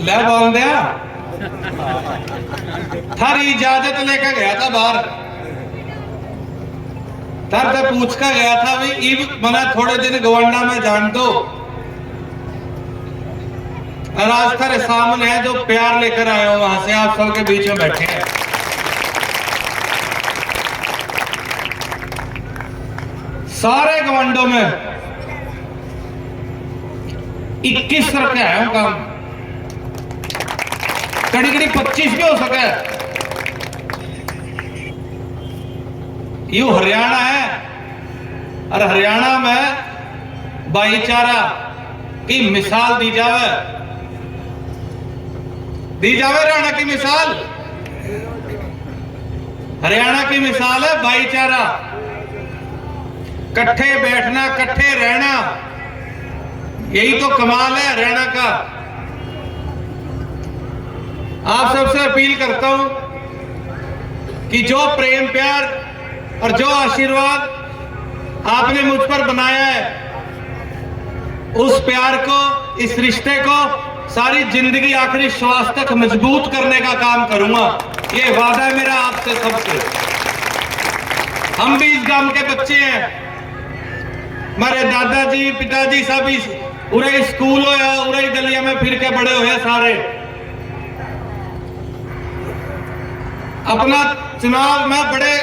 ले बोल दिया, थारी इजाजत लेकर गया था बाहर, तर से पूछ कर गया था भी इब मना थोड़े दिन गवंडा में जान दो। और आज थारे सामने है जो प्यार लेकर आए हो वहां से, आप सबके बीच में बैठे हैं। सारे गवंडों में 21 रखे आए हो काम, कड़ी कड़ी 25 भी हो सके। यू हरियाणा है और हरियाणा में भाईचारा की मिसाल दी जावे, हरियाणा की मिसाल, हरियाणा की मिसाल है भाईचारा, कट्ठे बैठना, कट्ठे रहना, यही तो कमाल है हरियाणा का। आप सबसे अपील करता हूं कि जो प्रेम प्यार और जो आशीर्वाद आपने मुझ पर बनाया है, उस प्यार को, इस रिश्ते को सारी जिंदगी आखिरी श्वास तक मजबूत करने का काम करूंगा। ये वादा है मेरा आपसे सबसे। हम भी इस गांव के बच्चे हैं, हमारे दादाजी पिताजी सभी उरे स्कूल हो या उरे गलिया में फिर के बड़े हुए सारे। अपना चुनाव में बड़े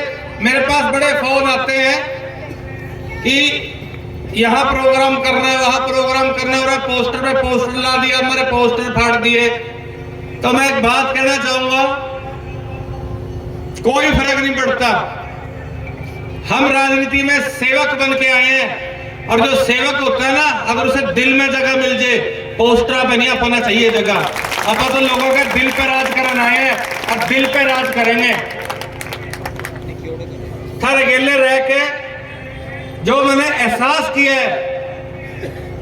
मेरे पास बड़े फोन आते हैं कि यहाँ प्रोग्राम करना है, वहां प्रोग्राम करना है, पोस्टर पे पोस्टर ला दिया, मेरे पोस्टर फाड़ दिए। तो मैं एक बात कहना चाहूंगा, कोई फर्क नहीं पड़ता। हम राजनीति में सेवक बन के आए हैं, और जो सेवक होता है ना, अगर उसे दिल में जगह मिल जाए, पोस्टर पे नहीं अपना चाहिए जगह। अपन तो लोगों के दिल पे राज करने आए हैं और दिल पे राज करेंगे। थारे गेले रह के जो मैंने एहसास किया है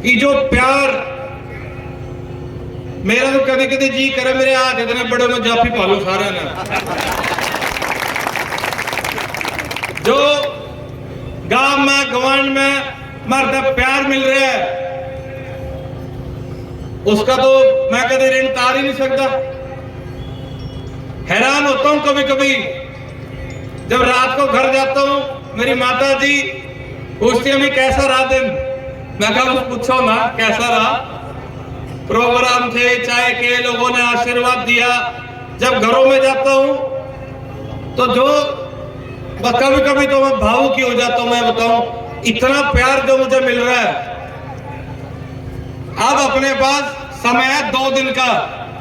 कि जो प्यार मेरा, तो कभी कभी जी करे मेरे हाथ इतने बड़े में जाफी पालू सारे ने। जो गांव में गवांड में मर्द प्यार मिल रहा है, उसका तो मैं कभी ऋण तार ही नहीं सकता। हैरान होता हूं कभी कभी जब रात को घर जाता हूं, मेरी माता जी पूछती है कैसा रहा दिन। मैं कहा पूछो ना कैसा रहा, प्रोग्राम थे, चाय के लोगों ने आशीर्वाद दिया। जब घरों में जाता हूं तो जो कभी कभी तो मैं भावुक ही हो जाता हूं। मैं बताऊं, इतना प्यार जो मुझे मिल रहा है। अब अपने पास समय है 2 दिन का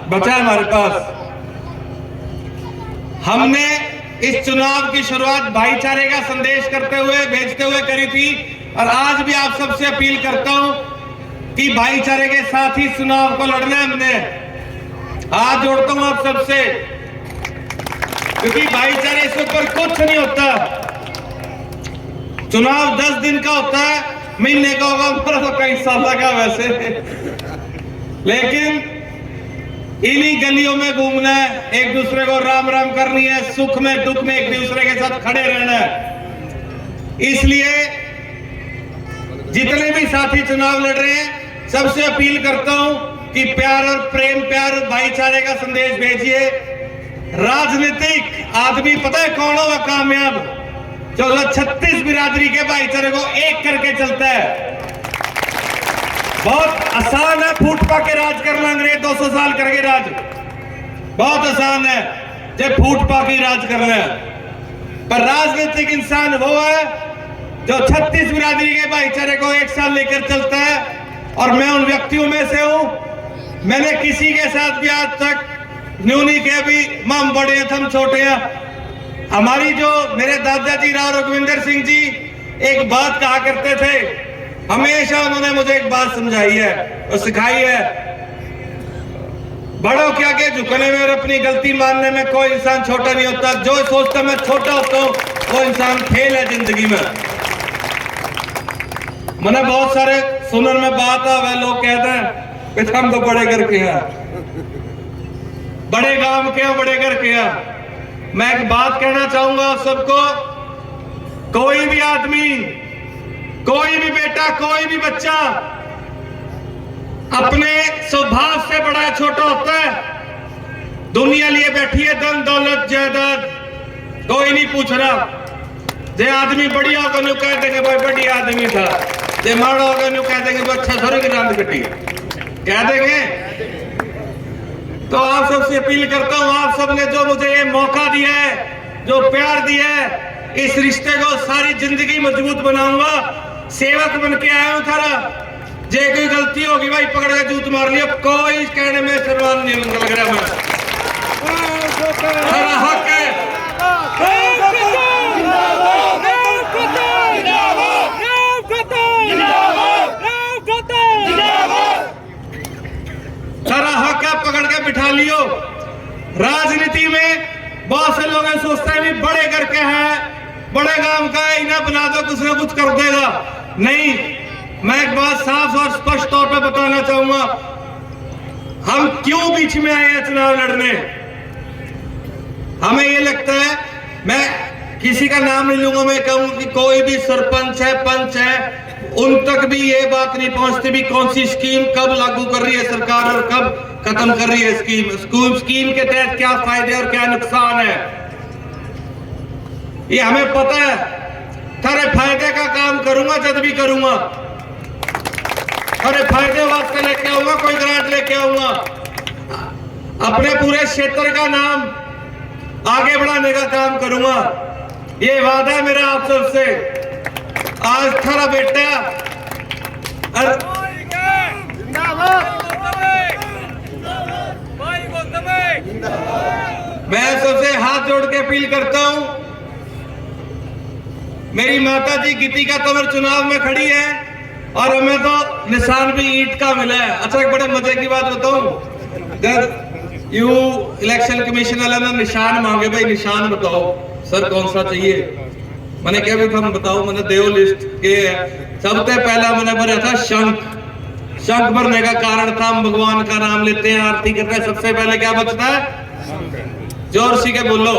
बचा है हमारे पास। हमने इस चुनाव की शुरुआत भाईचारे का संदेश करते हुए, भेजते हुए करी थी, और आज भी आप सबसे अपील करता हूं कि भाईचारे के साथ ही चुनाव को लड़ना है। हमने हाथ जोड़ता हूं आप सबसे, क्योंकि भाईचारे से ऊपर कुछ नहीं होता। चुनाव 10 दिन का होता है, महीने का होगा, तो कई साल का वैसे, लेकिन इन्हीं गलियों में घूमना है, एक दूसरे को राम राम करनी है, सुख में दुख में एक दूसरे के साथ खड़े रहना है। इसलिए जितने भी साथी चुनाव लड़ रहे हैं, सबसे अपील करता हूं कि प्यार और प्रेम, प्यार और भाईचारे का संदेश भेजिए। राजनीतिक आदमी पता है कौन होगा कामयाब? जो 36 बिरादरी के भाईचारे को एक करके चलता है। बहुत आसान है फूट पाके राज करना, अंग्रेज 200 साल करके राज, बहुत आसान है जब फूट पाके राज करना है। पर राजनीतिक इंसान वो है जो 36 बिरादरी के भाईचारे को एक साथ लेकर चलता है। और मैं उन व्यक्तियों में से हूं। मैंने किसी के साथ भी आज तक न्यूनी के भी हम बड़े हैं, हम छोटे हैं। हमारी जो मेरे दादाजी राव रघुविंदर सिंह जी एक बात कहा करते थे, हमेशा उन्होंने मुझे एक बात समझाई है और सिखाई है, बड़ों के आगे झुकने में और अपनी गलती मानने में कोई इंसान छोटा नहीं होता। जो सोचता मैं छोटा होता हूं वो इंसान फेल है जिंदगी में। मैंने बहुत सारे सुनने में बात है, लोग कहते हैं कि हम तो बड़े घर के हैं, बड़े गांव के हैं, बड़े घर के हैं। मैं एक बात कहना चाहूंगा आप सबको, कोई भी आदमी, कोई भी बेटा, कोई भी बच्चा अपने स्वभाव से बड़ा छोटा होता है। दुनिया लिए बैठी है धन दौलत जायदाद, कोई नहीं पूछ रहा। जे आदमी बढ़िया होगा न्यू कह देंगे भाई बढ़िया आदमी था, जे माड़ा होगा न्यू कह देंगे भाई अच्छा सर की रात कटी कह देंगे। तो आप सबसे अपील करता हूं, आप सबने जो मुझे ये मौका दिया है, जो प्यार दिया है, इस रिश्ते को सारी जिंदगी मजबूत बनाऊंगा। सेवक बन के आया हूं थारा। जे कोई गलती होगी भाई पकड़ के जूत मार लिया, कोई कहने में शर्मान नहीं लग रहा। मैं थारा हक है। सारा हक है, पकड़ के बिठा लियो। राजनीति में बहुत से लोग सोचते हैं भी बड़े करके है, बड़े काम का है, इन्हें बना दो कुछ ना कुछ कर देगा। नहीं, मैं एक बात साफ और स्पष्ट तौर पे बताना चाहूंगा, हम क्यों बीच में आए हैं चुनाव लड़ने। हमें ये लगता है, मैं किसी का नाम नहीं लूंगा, मैं कहूं कि कोई भी सरपंच है, पंच है, उन तक भी ये बात नहीं पहुंचती भी कौन सी स्कीम कब लागू कर रही है सरकार और कब खत्म कर रही है स्कीम के तहत क्या फायदे और क्या नुकसान है, ये हमें पता है। थारे फायदे का काम करूंगा जब भी करूंगा, थारे फायदे वास्ते लेके आऊंगा, कोई ग्रांट लेके आऊंगा। अपने पूरे क्षेत्र का नाम आगे बढ़ाने का काम करूंगा, ये वादा है मेरा आप सबसे। आज थारा बेटा मैं सबसे हाथ जोड़ के अपील करता हूं, मेरी माता जी गीतिका तंवर चुनाव में खड़ी है और हमें तो निशान भी ईंट का मिला है। अच्छा, एक बड़े मजे की बात बताऊं, जब यू इलेक्शन कमीशन वाला ने निशान मांगे, भाई निशान बताओ सर कौन सा चाहिए। मैंने क्या भी हम बताओ, मैंने देव लिस्ट के सबसे पहला मैंने भरा था शंख। शंख भरने का कारण था हम भगवान का नाम लेते हैं, आरती करते हैं, सबसे पहले क्या बचता है, जोर सी के बोलो।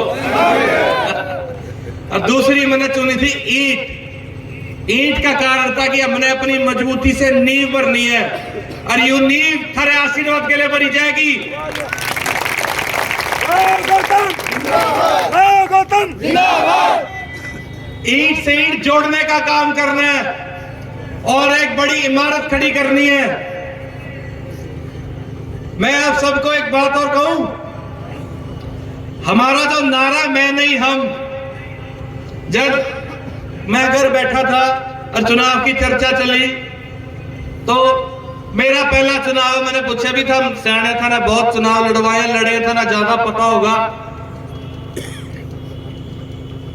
और दूसरी मैंने चुनी थी ईंट। ईंट का कारण था कि हमने अपनी मजबूती से नींव भरनी है और यू नींव थारे आशीर्वाद के लिए भरी जाएगी। ईंट से ईंट जोड़ने का काम करना है और एक बड़ी इमारत खड़ी करनी है। मैं आप सबको एक बात और कहूं, हमारा जो नारा मैं नहीं हम, जब मैं घर बैठा था और चुनाव की चर्चा चली तो मेरा पहला चुनाव मैंने पूछा भी था, सियाने था ना, बहुत चुनाव लड़वाए लड़े था ना, ज्यादा पता होगा।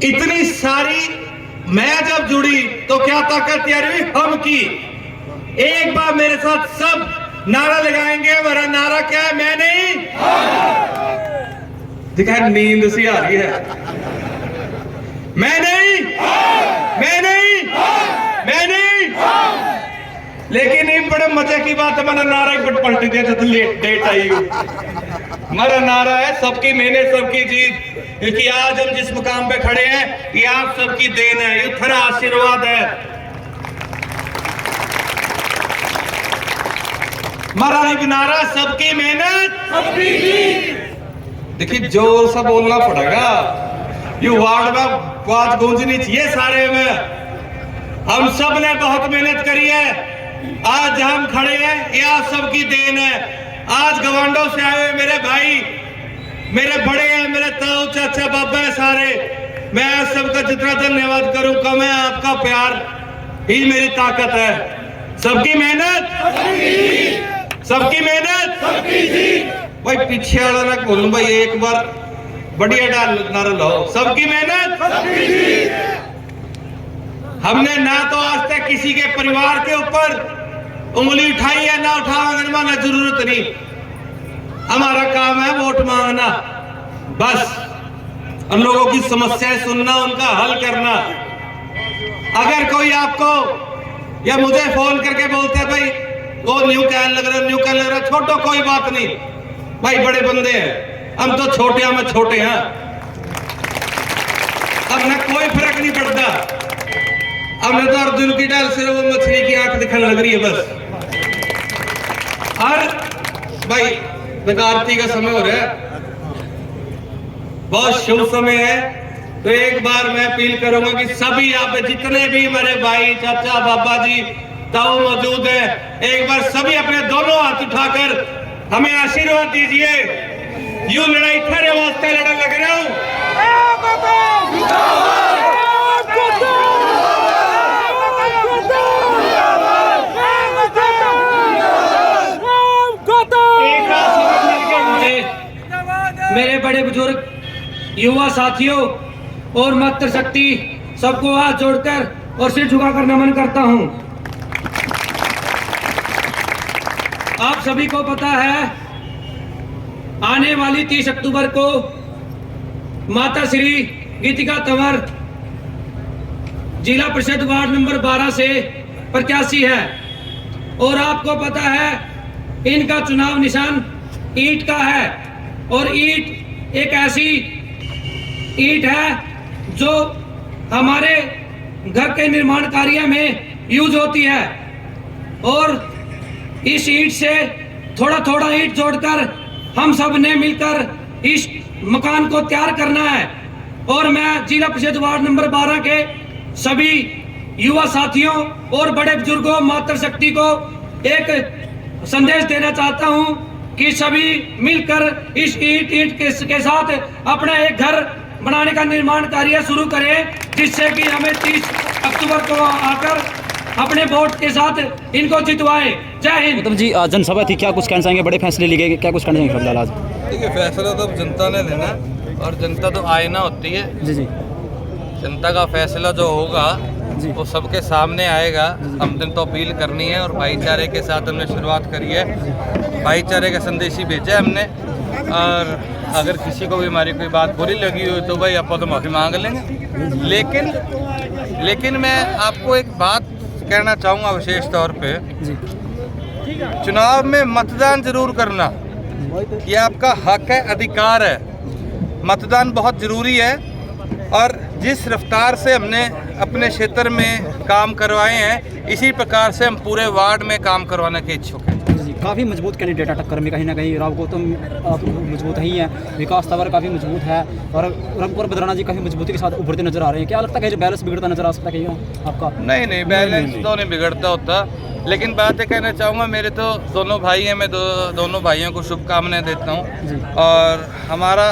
इतनी सारी मैं जब जुड़ी तो क्या ताकत तैयार हुई हम की। एक बार मेरे साथ सब नारा लगाएंगे, मेरा नारा क्या है, मैं नहीं। दिखा नींद सी आ रही है, मैं नहीं, मैं नहीं, मैं नहीं। लेकिन एक बड़े मजे की बात है, मैंने नारा ही पलट दिया जब डेट आई। हमारा नारा है सबकी मेहनत सबकी जीत, क्योंकि आज हम जिस मुकाम पे खड़े हैं ये आप सबकी देन है, ये थारा आशीर्वाद है। हमारा नहीं नारा सबकी मेहनत सबकी जीत। देखिए जोर से बोलना पड़ेगा, ये वार्ड में आवाज गूंजनी चाहिए सारे में। हम सब ने बहुत मेहनत करी है, आज हम खड़े हैं ये आप सबकी देन है। आज गवांडों से आए हुए मेरे भाई, मेरे बड़े हैं, मेरे ताऊ चाचा बाबा है सारे, मैं आप सबका जितना धन्यवाद करूं कम है। आपका प्यार ही मेरी ताकत है। सबकी मेहनत सबकी मेहनत सबकी जीत। भाई पीछे वाला ना बोलूं भाई, एक बार बढ़िया डाल नारा लो, सबकी मेहनत सबकी जीत। हमने ना तो आज तक किसी के परिवार के ऊपर उंगली उठाई है, ना उठाओगे, माना जरूरत नहीं। हमारा काम है वोट मांगना, बस उन लोगों की समस्याएं सुनना, उनका हल करना। अगर कोई आपको या मुझे फोन करके बोलते हैं भाई वो न्यू कहने लग रहा, न्यू कहने लग रहा, छोटो कोई बात नहीं भाई, बड़े बंदे हैं हम, तो छोटे हैं, हम छोटे हैं, अब ना कोई फर्क नहीं पड़ता। अब ना तो अर्जुन की डाल सिर्फ वो मछली की आंख दिखने लग रही है बस। और भाई आरती का समय हो रहा है, बहुत शुभ समय है, तो एक बार मैं अपील करूंगा कि सभी यहाँ पे जितने भी मेरे भाई, चाचा, बाबा जी, ताऊ मौजूद है, एक बार सभी अपने दोनों हाथ उठाकर हमें आशीर्वाद दीजिए। यूं लड़ाई खड़े वास्ते लड़ने लग रहा हूं। मेरे बड़े बुजुर्ग, युवा साथियों और मातृशक्ति सबको हाथ जोड़कर और सिर झुकाकर नमन करता हूं। आप सभी को पता है, आने वाली 30 अक्टूबर को माता श्री गीतिका तंवर जिला परिषद वार्ड नंबर 12 से प्रत्याशी है, और आपको पता है इनका चुनाव निशान ईंट का है, और ईंट एक ऐसी ईंट है जो हमारे घर के निर्माण कार्य में यूज होती है, और इस ईंट से थोड़ा थोड़ा ईंट जोड़कर हम सब ने मिलकर इस मकान को तैयार करना है। और मैं जिला परिषद वार्ड नंबर 12 के सभी युवा साथियों और बड़े बुजुर्गों, मातृशक्ति को एक संदेश देना चाहता हूं कि सभी मिलकर इस ईंट के साथ अपना एक घर बनाने का निर्माण कार्य शुरू करें, जिससे कि हमें 30 अक्टूबर को आकर अपने वोट के साथ इनको जितवाए। जय हिंद। मतलब जी जनसभा थी, क्या कुछ कहना चाहेंगे? बड़े फैसले लिए गए, क्या कुछ कहना चाहेंगे फिलहाल आज? देखिए, फैसला तो जनता ने लेना, और जनता तो आईना होती है। जी जी। जनता का फैसला जो होगा जी। वो सबके सामने आएगा। हमने तो अपील करनी है, और भाईचारे के साथ हमने शुरुआत करी है। भाईचारे का संदेश ही भेजा है हमने, और अगर किसी को भी हमारी कोई बात बुरी लगी हो तो भाई आप तो माफ़ी मांग लेंगे। लेकिन मैं आपको एक बात कहना चाहूँगा विशेष तौर पे, चुनाव में मतदान जरूर करना, ये आपका हक है, अधिकार है। मतदान बहुत ज़रूरी है, और जिस रफ्तार से हमने अपने क्षेत्र में काम करवाए हैं, इसी प्रकार से हम पूरे वार्ड में काम करवाने के इच्छुक हैं। काफ़ी मजबूत कैंडिडेट है टक्कर में, कहीं ना कहीं राव गौतम आप मजबूत ही हैं, विकास तंवर काफ़ी मजबूत है, और रंगपुर बदराना जी काफ़ी मजबूती के साथ उभरते नजर आ रहे हैं। क्या लगता है कि बैलेंस बिगड़ता नजर आ सकता है आपका? नहीं, बैलेंस तो नहीं बिगड़ता होता, लेकिन बात ये कहना चाहूँगा, मेरे तो दोनों भाई हैं, मैं दोनों भाइयों को शुभकामनाएं देता हूँ। और हमारा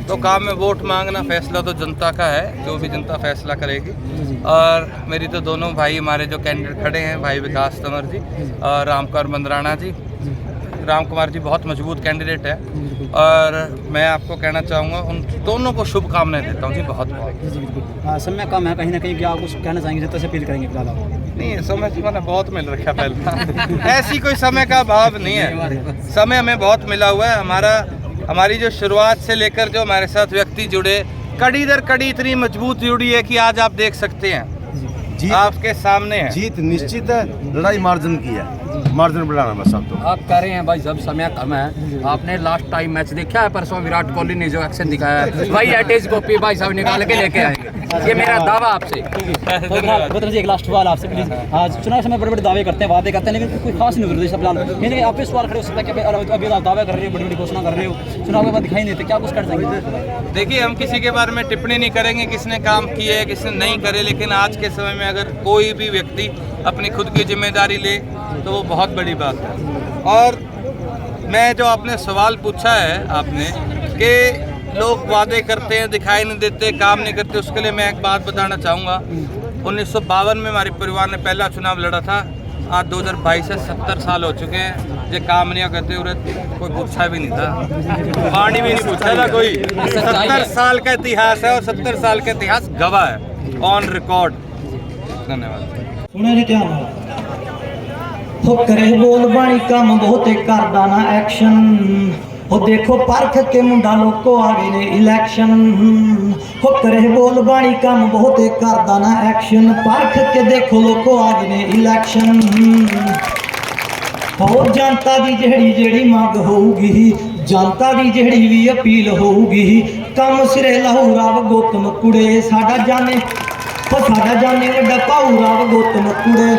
तो काम में वोट मांगना, फैसला तो जनता का है, जो भी जनता फैसला करेगी। और मेरी तो दोनों भाई हमारे जो कैंडिडेट खड़े हैं, भाई विकास तंवर जी और रामकुमार बंदराना जी, रामकुमार जी बहुत मजबूत कैंडिडेट है, और मैं आपको कहना चाहूँगा उन दोनों को शुभकामनाएं देता हूँ जी, बहुत बहुत। समय कम है, कहीं ना कहीं क्या आप कुछ कहना चाहेंगे, जनता से अपील करेंगे फिलहाल? नहीं, समय तो मैंने बहुत मिल रखा पहले ऐसी कोई समय का अभाव नहीं है, समय हमें बहुत मिला हुआ है। हमारी जो शुरुआत से लेकर जो हमारे साथ व्यक्ति जुड़े, कड़ी दर कड़ी इतनी मजबूत जुड़ी है कि आज आप देख सकते हैं, जीत आपके सामने है। जीत निश्चित है, लड़ाई मार्जिन की है, मार्जिन बढ़ाना बस। आप तो आप कह रहे हैं भाई, जब समय कम है, आपने लास्ट टाइम मैच देखा है परसों विराट कोहली ने जो एक्शन दिखाया है, भाई एटेज कॉपी भाई साहब निकाल के लेके आएंगे, ये मेरा दावा आपसे। तो जी एक लास्ट सवाल आपसे प्लीज। आज चुनाव समय बड़े बड़े दावे करते हैं, वादे करते हैं, लेकिन कोई खास नहीं उतरते फिलहाल। मैंने आप सवाल खड़े हो सकता है कि अभी आप दावे कर रहे हो, बड़ी बड़ी घोषणा कर रहे हो, चुनाव के बाद दिखाई नहीं देते, क्या कुछ कर जाएंगे? देखिए, हम किसी के बारे में टिप्पणी नहीं करेंगे, किसने काम किए है, किसने नहीं करे, लेकिन आज के समय में अगर कोई भी व्यक्ति अपनी खुद की जिम्मेदारी ले तो वो बहुत बड़ी बात है। और मैं जो आपने सवाल पूछा है आपने कि लोग वादे करते हैं, दिखाई नहीं देते, काम नहीं करते, उसके लिए मैं एक बात बताना चाहूँगा। 1952 में हमारे परिवार ने पहला चुनाव लड़ा था, आज 2022 से 70 साल हो चुके हैं, ये काम नहीं करते हुए कोई पूछा भी नहीं था, पानी भी नहीं पूछा था कोई। 70 साल का इतिहास है, और 70 साल का इतिहास गवाह है, ऑन रिकॉर्ड। धन्यवाद। सुने जी ध्यान हो, करे बोल बाणी काम बहुते करदा ना एक्शन, हो देखो परख के मुंडा लोको आ गए ने इलेक्शन, हो करे बोल बाणी काम बहुते करदा ना एक्शन, परख के देखो लोको आ गए ने इलेक्शन। हो जनता दी जेड़ी मंग होगी, जनता दी जेड़ी भी अपील होगी, कम सिरे लहू राव गौतम कुड़े, साडा जाने वड्डा भाऊ राव गौतम कुड़े।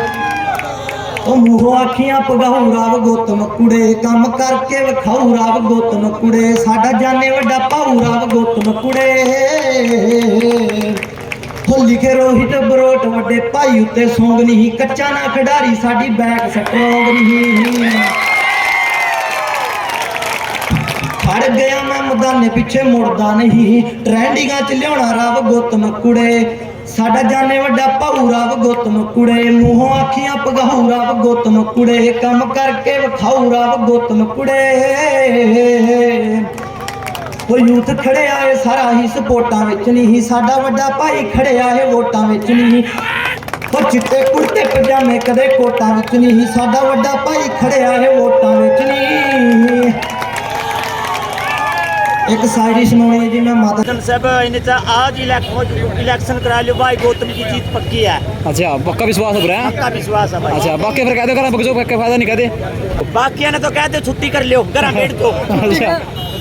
ਉਹ ਮੂੰਹੋਂ ਅੱਖੀਆਂ ਪਗਾਉ ਰਾਵ ਗੋਤਮ ਕੁੜੇ ਕੰਮ ਕਰਕੇ ਵਿਖਾਉ ਰਾਵ ਗੋਤਮ ਕੁੜੇ ਸਾਡਾ ਜਾਣੇ ਵੱਡਾ ਭਾਉ ਰਾਵ ਗੋਤਮ ਕੁੜੇ ਹੋ ਲਿਖੇ ਰੋਹਿਤ ਬਰੋਟ ਵੱਡੇ ਭਾਈ ਉੱਤੇ ਸੌਂਗ ਨਹੀਂ ਕੱਚਾ ਨਾ ਖਿਡਾਰੀ ਸਾਡੀ ਬੈਕ ਸਟਰੋਂਗ ਨਹੀਂ ਫੜ ਗਿਆ ਮੈਂ ਮੈਦਾਨੇ ਪਿੱਛੇ ਮੁੜਦਾ ਨਹੀਂ ਟ੍ਰੈਂਡਿੰਗਾਂ ਚ ਲਿਆਉਣਾ ਰਾਵ ਗੋਤਮ ਕੁੜੇ ਸਾਡਾ ਜਾਣੇ ਵੱਡਾ ਭਾਊ ਰਾਵ ਗੋਤਮ ਕੁੜੇ ਮੂੰਹੋਂ ਅੱਖੀਆਂ ਪਗਾਉ ਰਾਵ ਗੋਤਮ ਕੁੜੇ ਕੰਮ ਕਰਕੇ ਵਿਖਾਉ ਰਾਵ ਗੋਤਮ ਕੁੜੇ ਉਹ ਯੂਥ ਖੜਿਆ ਏ ਸਾਰਾ ਹੀ ਸਪੋਰਟਾਂ ਵਿੱਚ ਨਹੀਂ ਸਾਡਾ ਵੱਡਾ ਭਾਈ ਖੜਿਆ ਏ ਵੋਟਾਂ ਵਿੱਚ ਨਹੀਂ ਉਹ ਚਿੱਟੇ ਕੁੜਤੇ ਪਜਾਮੇ ਕਦੇ ਕੋਟਾਂ ਵਿੱਚ ਨਹੀਂ ਸਾਡਾ ਵੱਡਾ ਭਾਈ ਖੜਿਆ ਏ ਵੋਟਾਂ ਵਿੱਚ ਨਹੀਂ एक शायरी सुनानी है जी मैं माता साहब इन्हें आज इलेक्शन करा लो भाई गौतम की जीत पक्की है। अच्छा पक्का विश्वास हो रहा है? पक्का विश्वास है भाई। अच्छा बाकी फिर कहते घर बगजो का फायदा नहीं कहते बाकी ने तो कहते छुट्टी कर लियो घर बैठ दो अच्छा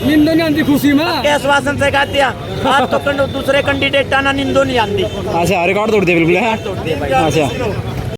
निंदो नहीं आती खुशी में के आश्वासन से कहते हैं आज तो दूसरे कैंडिडेट ना निंदो नहीं आती। अच्छा रिकॉर्ड तोड़ दिया बिल्कुल है तोड़ दिए भाई। अच्छा